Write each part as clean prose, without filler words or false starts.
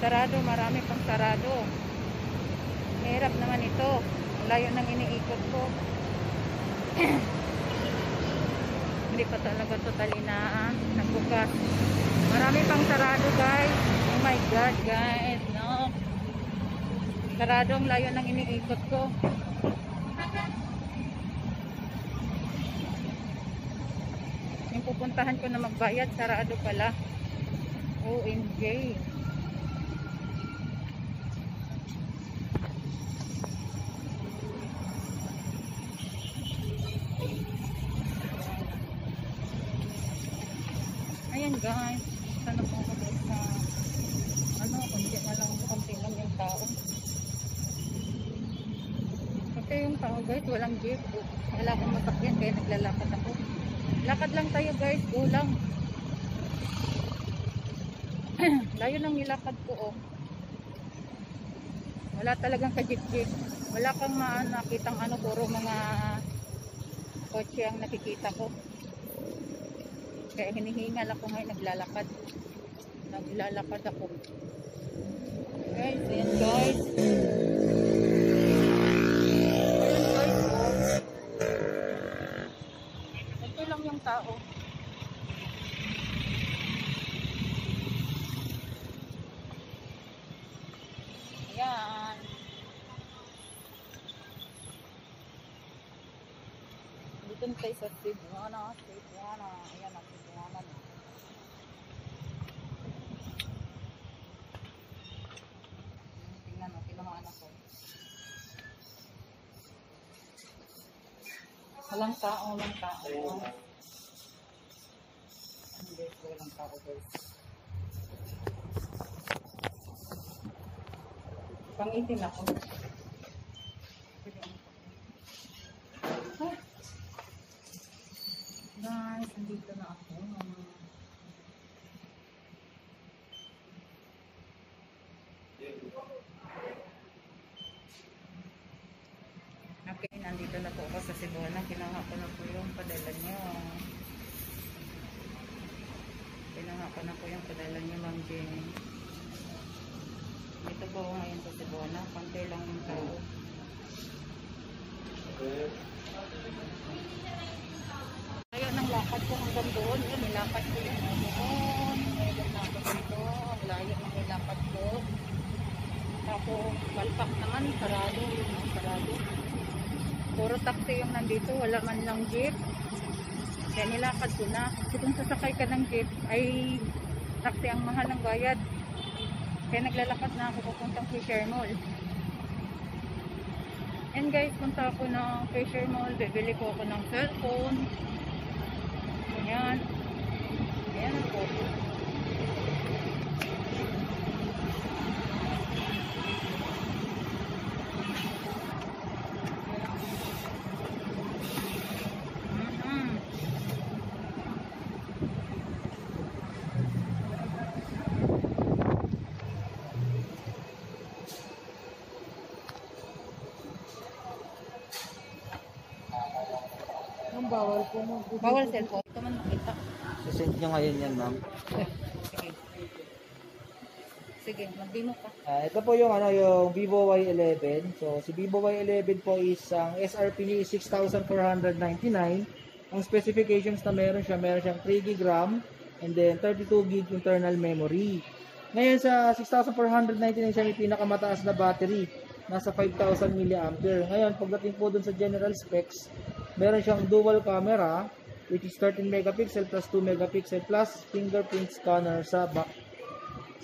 Sarado, marami pang sarado. Hirap naman ito. Layo ng iniikot ko. Hindi pa talaga totally na nagbukas. Marami pang sarado, guys. Oh my God, guys. No. Sarado ang layo ng iniikot ko. Yung pupuntahan ko na magbayad, sarado pala. OMG. Ayan guys, sana po ako sa konti lang yung tao. Kasi yung tao guys, walang jeep. Wala akong masakyan kaya naglalakad ako. Lakad lang tayo guys, go lang. Layo nang nilakad ko oh. Wala talagang ka-jeep-jeep. Wala kang nakitang puro mga kotse ang nakikita ko. Kaya hinihingal ako ngayon, naglalakad ako. Guys, ayan guys. Ayan guys. Ito lang yung tao. Ayan. Dito na tayo sa Cebuana. Ayan ang Cebuana na. Tingnan mo, tinamaan ako. Walang tao. Hindi, walang tao guys. Pangitin ako. Guys, nandito na ako. Okay, nandito na po ako sa Cebuana. Kinuha ko na po yung padala nyo. Ma'am Jenny. Dito po ngayon sa Cebuana. Pantay lang yung tao. Ayaw ng lakad ko hanggang doon. Nilakad ko yung doon. Ngayon na ako dito. Ang layo ng nilakad ko. Tapos, palpak naman. Sarado. Puro taxi yung nandito. Wala man lang jeep. Kaya nilakad ko na. Kasi kung sasakay ka ng jeep, ay taxi ang mahal ng bayad. Kaya naglalakad na ako papuntang Fisher Mall. And guys, punta ako ng Fisher Mall. Bibili ko ako ng cellphone. Ayan po. Ang bawal po mo. Bawal cellphone. Ito man makita. Send nyo ngayon yan, ma'am. Sige, mag-demo ka. Ito po yung yung Vivo Y11. So si Vivo Y11 po is ang SRP niya is 6,499. Ang specifications na meron siyang 3GB RAM and then 32GB internal memory. Ngayon sa 6,499 siya may pinakamataas na battery. Nasa 5,000 mAh. Ngayon pagdating po dun sa general specs, meron siyang dual camera which is 13 megapixel plus 2 megapixel plus fingerprint scanner sa back.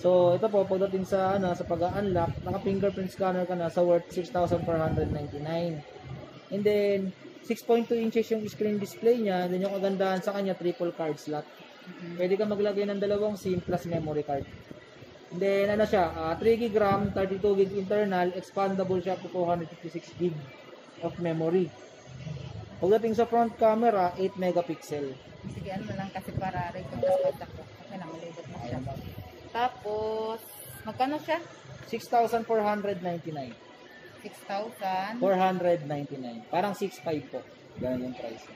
So ito po pagdating sa sa pag-unlock, naka-fingerprint scanner ka na sa worth 6,499. And then 6.2 inches yung screen display niya, then yung kagandahan sa kanya triple card slot. Pwede ka maglagay ng dalawang SIM plus memory card. And then 3GB RAM, 32GB internal, expandable siya to 256GB of memory. Pagdating sa front camera, 8 megapixel. Sige, ano lang kasi para record ako. Kasi namalibot na siya. Tapos, magkano siya? 6,499. 6,000? 499. Parang 6,500 po. Ganun yung price.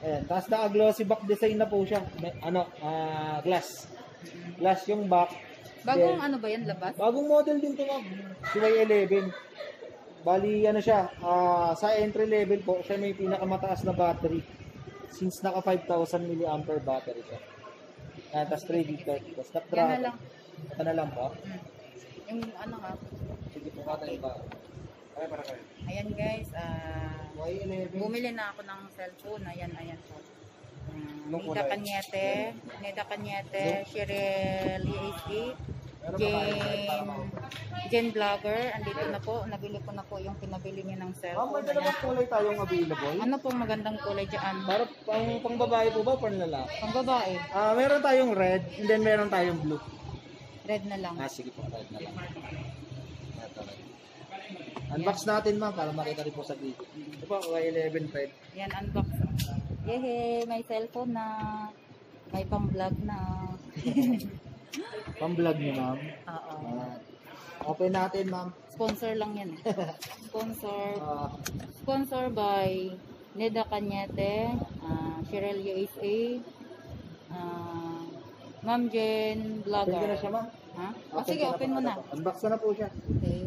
Ayan. Tapos glossy back design na po siya. Glass. Glass yung back. Bagong Then, ano ba yan, labas? bagong model din to ma'am. Si Y11. Bali, ano siya, sa entry level po, siya may pinakamataas na battery. Since naka 5,000 mAh battery siya. Tapos 3 liter. Tapos Yan na Snapdragon. lang. Ito na lang po. Yung ano ha. Sige po, katay ba? Ay, para kayo. Ayan guys, Y11. bumili na ako ng cellphone. Ayan po. Anong Nida kulay? Cañete, Cheryl EHD, Meron pa tayo. Jen Vlogger, andito na po. Nabili ko na po yung pinabili niya ng Ma'am, cellphone. may dalawang kulay tayong available. Ano pong magandang kulay dyan? Para pang babae po ba, pang lalaki? Pang babae, Meron tayong red, and then meron tayong blue. red na lang. Sige po, red na lang. Ito, red. Unbox natin ma'am, para makita rin po sa video. Ito po, Y11 red. Yan, unbox. Yehe, may cellphone na. May pang vlog na. Pang-vlog niyo ma'am. Oo. Open natin ma'am. Sponsor lang yan. Sponsor by Nida Cañete, Cheryl USA, Ma'am Jen Vlogger. Open ko na siya ma'am. Ha? Sige, open mo na. Unbox na po siya. Okay.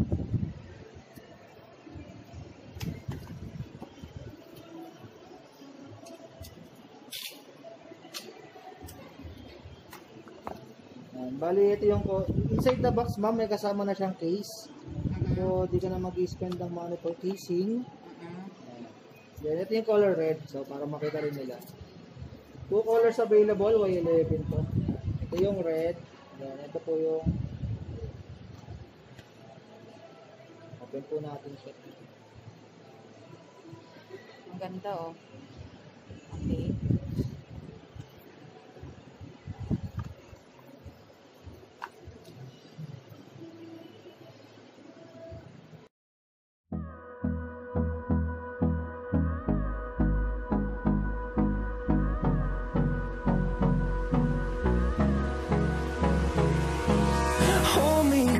Bali, ito yung inside the box ma'am, may kasama na siyang case. So, di ka na mag-spend ng money for casing. Then, ito yung color red. So, para makita rin nila. 2 colors available, Y11 po. Ito yung red. Then, ito po yung open po natin siya. Ang ganda oh. Okay.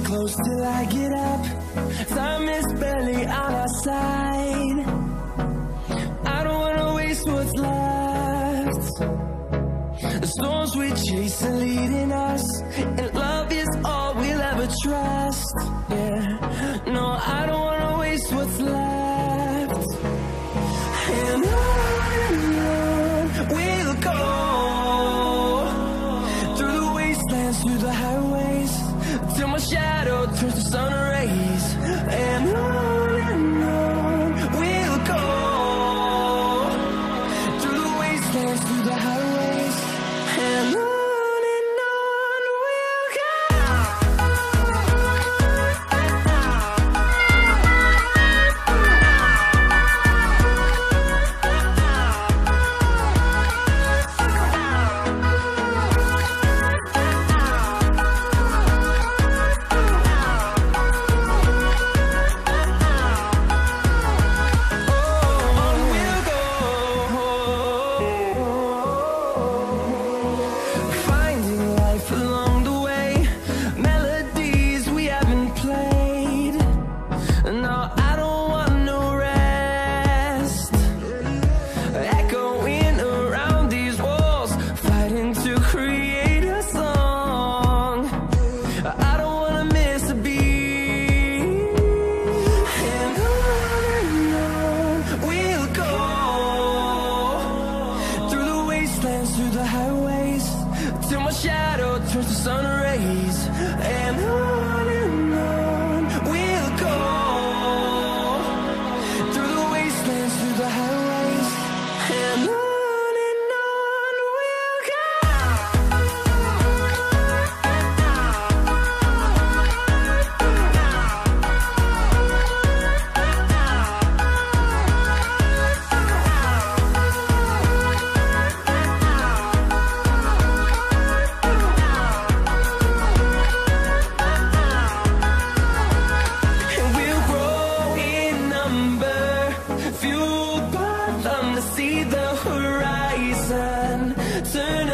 Close till I get up. Time is barely on our side. I don't wanna waste what's left. The storms we chase are leading us, and love is all we'll ever trust. Yeah, no, I don't wanna waste what's left. And on we'll go, through the wastelands, through the highways, till my shadow turns to sun rays. And on we'll go, through the wastelands, through the highways. And on we'll go. Through the highways, till my shadow turns to sun rays. And on we'll go, through the wastelands, through the highways. And on we'll go. Fueled by them to see the horizon, turn